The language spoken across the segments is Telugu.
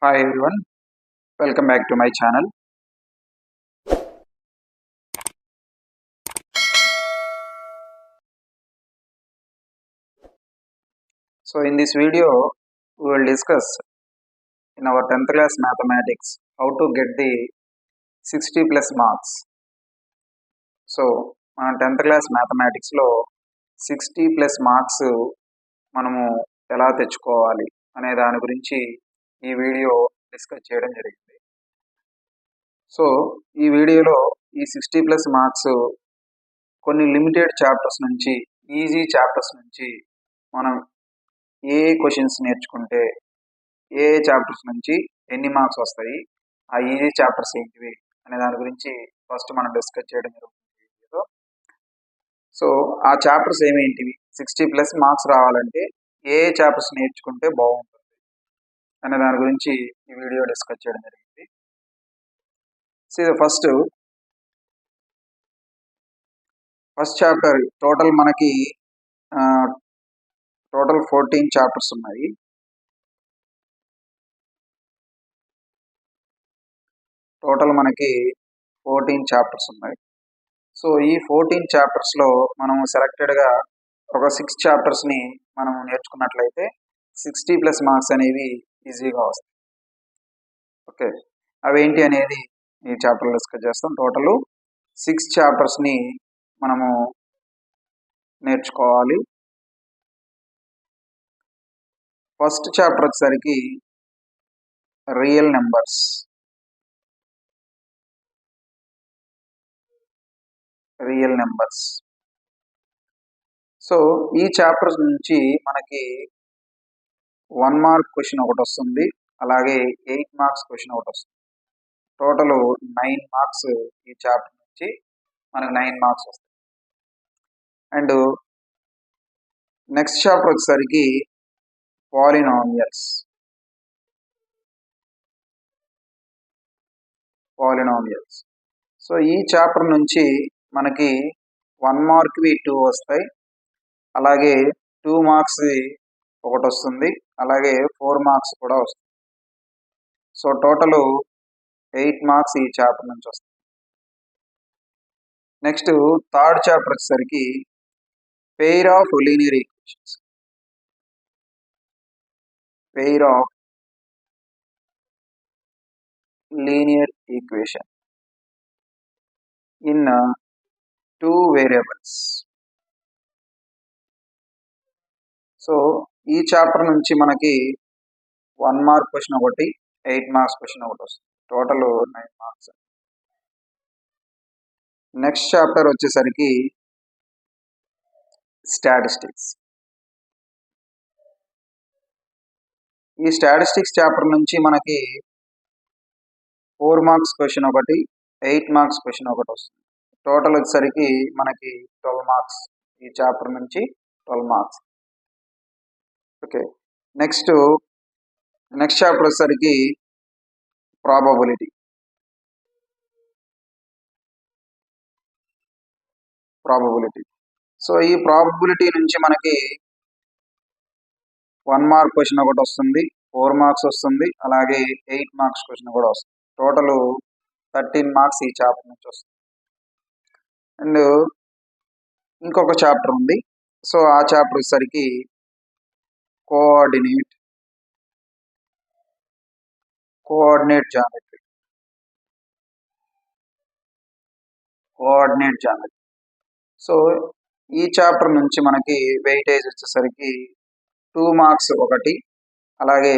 Hi everyone, welcome back to my channel. So in this video, we will discuss in our 10th class mathematics how to get the 60 plus marks. So మన 10th class mathematics లో 60 plus marks మనము ఎలా తెచ్చుకోవాలి అనే దాని గురించి ఈ వీడియో డిస్కస్ చేయడం జరిగింది. సో ఈ వీడియోలో ఈ 60 plus మార్క్స్ కొన్ని లిమిటెడ్ చాప్టర్స్ నుంచి ఈజీ చాప్టర్స్ నుంచి మనం ఏ క్వశ్చన్స్ నేర్చుకుంటే ఏ చాప్టర్స్ నుంచి ఎన్ని మార్క్స్ వస్తాయి, ఆ ఈజీ చాప్టర్స్ ఏంటివి అనే దాని గురించి ఫస్ట్ మనం డిస్కస్ చేయడం జరుగుతుంది వీడియోలో. సో ఆ చాప్టర్స్ ఏమేంటివి, 60 ప్లస్ మార్క్స్ రావాలంటే ఏ చాప్టర్స్ నేర్చుకుంటే బాగుంటుంది అనే దాని గురించి ఈ వీడియో డిస్కస్ చేయడం జరిగింది. సో ఫస్ట్ చాప్టర్ టోటల్ మనకి టోటల్ 14 చాప్టర్స్ ఉన్నాయి. టోటల్ మనకి 14 చాప్టర్స్ ఉన్నాయి. సో ఈ 14 చాప్టర్స్లో మనం సెలెక్టెడ్గా ఒక 6 చాప్టర్స్ని మనం నేర్చుకున్నట్లయితే 60 ప్లస్ మార్క్స్ అనేవి ఈజీగా వస్తాయి. ఓకే, అవేంటి అనేది ఈ చాప్టర్లో డిస్కస్ చేస్తాం. టోటల్ 6 చాప్టర్స్ని మనము నేర్చుకోవాలి. ఫస్ట్ చాప్టర్ వచ్చేసరికి రియల్ నెంబర్స్. సో ఈ చాప్టర్ నుంచి మనకి 1 మార్క్ క్వశ్చన్ ఒకటి వస్తుంది, అలాగే 8 మార్క్స్ క్వశ్చన్ ఒకటి వస్తుంది. టోటల్ 9 మార్క్స్ ఈ చాప్టర్ నుంచి మనకు 9 మార్క్స్ వస్తాయి. అండ్ నెక్స్ట్ చాప్టర్ వచ్చేసరికి పాలినామియల్స్. సో ఈ చాప్టర్ నుంచి మనకి 1 మార్క్వి 2 వస్తాయి, అలాగే 2 మార్క్స్ ఒకటి వస్తుంది, అలాగే 4 మార్క్స్ కూడా వస్తుంది. సో టోటల్ 8 మార్క్స్ ఈ చాప్టర్ నుంచి వస్తాయి. నెక్స్ట్ థర్డ్ చాప్టర్ వచ్చేసరికి pair of linear equations. In 2 variables. So ఈ చాప్టర్ నుంచి మనకి 1 మార్క్ క్వశ్చన్ ఒకటి, 8 మార్క్స్ క్వశ్చన్ ఒకటి వస్తుంది. Total 9 marks. నెక్స్ట్ చాప్టర్ వచ్చేసరికి స్టాటిస్టిక్స్. ఈ స్టాటిస్టిక్స్ చాప్టర్ నుంచి మనకి 4 మార్క్స్ క్వశ్చన్ ఒకటి, 8 మార్క్స్ క్వశ్చన్ ఒకటి వస్తుంది. టోటల్ వచ్చేసరికి మనకి 12 మార్క్స్. ఈ చాప్టర్ నుంచి 12 మార్క్స్. ఓకే, నెక్స్ట్ చాప్టర్ వచ్చేసరికి ప్రాబబిలిటీ. సో ఈ ప్రాబబిలిటీ నుంచి మనకి 1 మార్క్ క్వశ్చన్ ఒకటి వస్తుంది, 4 మార్క్స్ వస్తుంది, అలాగే 8 మార్క్స్ క్వశ్చన్ కూడా వస్తుంది. టోటల్ 13 మార్క్స్ ఈ చాప్టర్ నుంచి వస్తుంది. అండ్ ఇంకొక చాప్టర్ ఉంది. సో ఆ చాప్టర్ వచ్చేసరికి కోఆర్డినేట్ జామెట్రీ. సో ఈ చాప్టర్ నుంచి మనకి వెయిటేజ్ వచ్చేసరికి 2 మార్క్స్ ఒకటి, అలాగే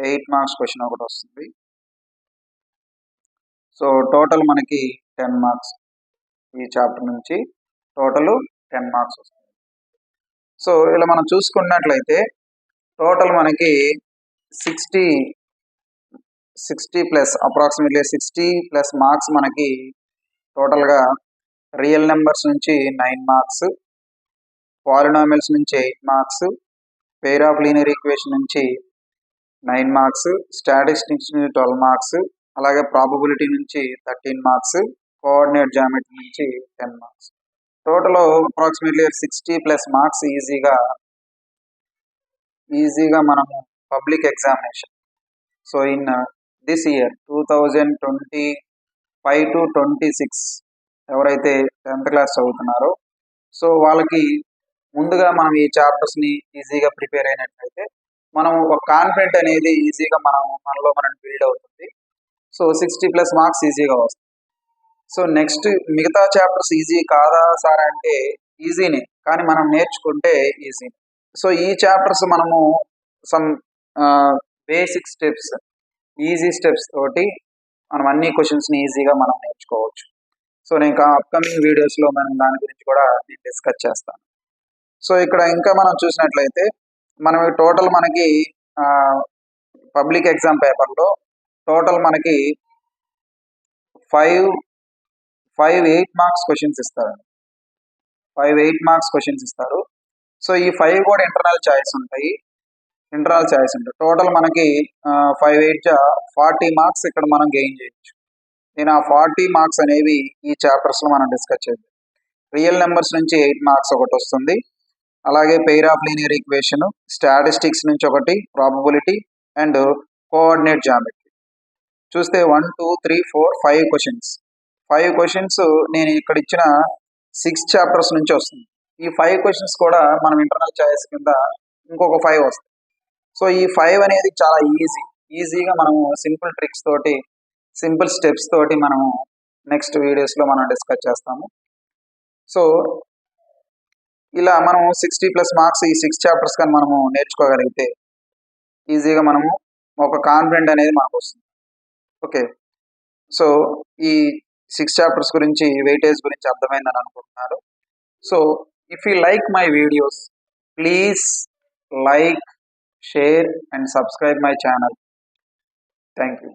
8 మార్క్స్ క్వశ్చన్ ఒకటి వస్తుంది. సో టోటల్ మనకి 10 మార్క్స్. ఈ చాప్టర్ నుంచి టోటల్ 10 మార్క్స్ వస్తుంది. సో ఇలా మనం చూసుకున్నట్లయితే టోటల్ మనకి 60 ప్లస్ అప్రాక్సిమేట్లీ 60 ప్లస్ మార్క్స్ మనకి టోటల్గా రియల్ నెంబర్స్ నుంచి 9 మార్క్స్, పాలినామియల్స్ నుంచి 8 marks, pair of linear equation నుంచి 9 మార్క్స్, స్టాటిస్టిక్స్ నుంచి 12 మార్క్స్, అలాగే ప్రాబబిలిటీ నుంచి 13 మార్క్స్, కోఆర్డినేట్ జామెట్రీ నుంచి 10 marks. Total approximately 60 plus marks ఈజీగా మనము public examination so in this year 2025 to 26 ఎవరైతే 10th క్లాస్ చదువుతున్నారో సో వాళ్ళకి ముందుగా మనం ఈ చాప్టర్స్ని ఈజీగా ప్రిపేర్ అయినట్లయితే మనం ఒక కాన్ఫిడెంట్ అనేది ఈజీగా మనలో మనం బిల్డ్ అవుతుంది. సో 60+ మార్క్స్ ఈజీగా వస్తాయి. సో నెక్స్ట్ మిగతా చాప్టర్స్ ఈజీ కాదా సార్ అంటే ఈజీనే, కానీ మనం నేర్చుకుంటే ఈజీ. సో ఈ చాప్టర్స్ మనము some basic steps, easy steps తోటి మనం అన్ని క్వశ్చన్స్ని ఈజీగా మనం నేర్చుకోవచ్చు. సో నేను అప్కమింగ్ వీడియోస్లో మనం దాని గురించి కూడా నేను డిస్కస్ చేస్తాను. సో ఇక్కడ ఇంకా మనం చూసినట్లయితే మనం టోటల్ మనకి పబ్లిక్ ఎగ్జామ్ పేపర్లో టోటల్ మనకి 8 మార్క్స్ క్వశ్చన్స్ ఇస్తారు. 8 మార్క్స్ క్వశ్చన్స్ ఇస్తారు. సో ఈ 5 కూడా ఇంటర్నల్ ఛాయిస్ ఉంటాయి. టోటల్ మనకి 5 8 40 మార్క్స్ ఇక్కడ మనం గెయిన్ చేయొచ్చు. నేను ఆ 40 మార్క్స్ అనేవి ఈ చాప్టర్స్లో మనం డిస్కస్ చేద్దాం. రియల్ నెంబర్స్ నుంచి 8 మార్క్స్ ఒకటి వస్తుంది. అలాగే pair of linear equation, statistics నుంచి ఒకటి, ప్రాబబిలిటీ అండ్ కోఆర్డినేట్ జామెట్రీ. చూస్తే 1 2 3 4 5 క్వశ్చన్స్. 5 క్వశ్చన్స్ నేను ఇక్కడ ఇచ్చిన 6 చాప్టర్స్ నుంచి వస్తుంది. ఈ 5 క్వశ్చన్స్ కూడా మనం ఇంటర్నల్ చాయిస్ కింద ఇంకొక 5 వస్తాయి. సో ఈ 5 అనేది చాలా ఈజీగా మనము సింపుల్ ట్రిక్స్ తోటి, సింపుల్ స్టెప్స్ తోటి మనము నెక్స్ట్ వీడియోస్లో మనం డిస్కస్ చేస్తాము. సో ఇలా మనం 60+ మార్క్స్ ఈ 6 చాప్టర్స్ కానీ మనము నేర్చుకోగలిగితే ఈజీగా మనము ఒక కాన్ఫిడెంట్ అనేది మనకు వస్తుంది. ఓకే, సో ఈ 6 చాప్టర్స్ గురించి, వెయిటేజ్ గురించి అర్థమైందని అనుకుంటున్నారు. So if you like my videos, please like, share and subscribe my channel. Thank you.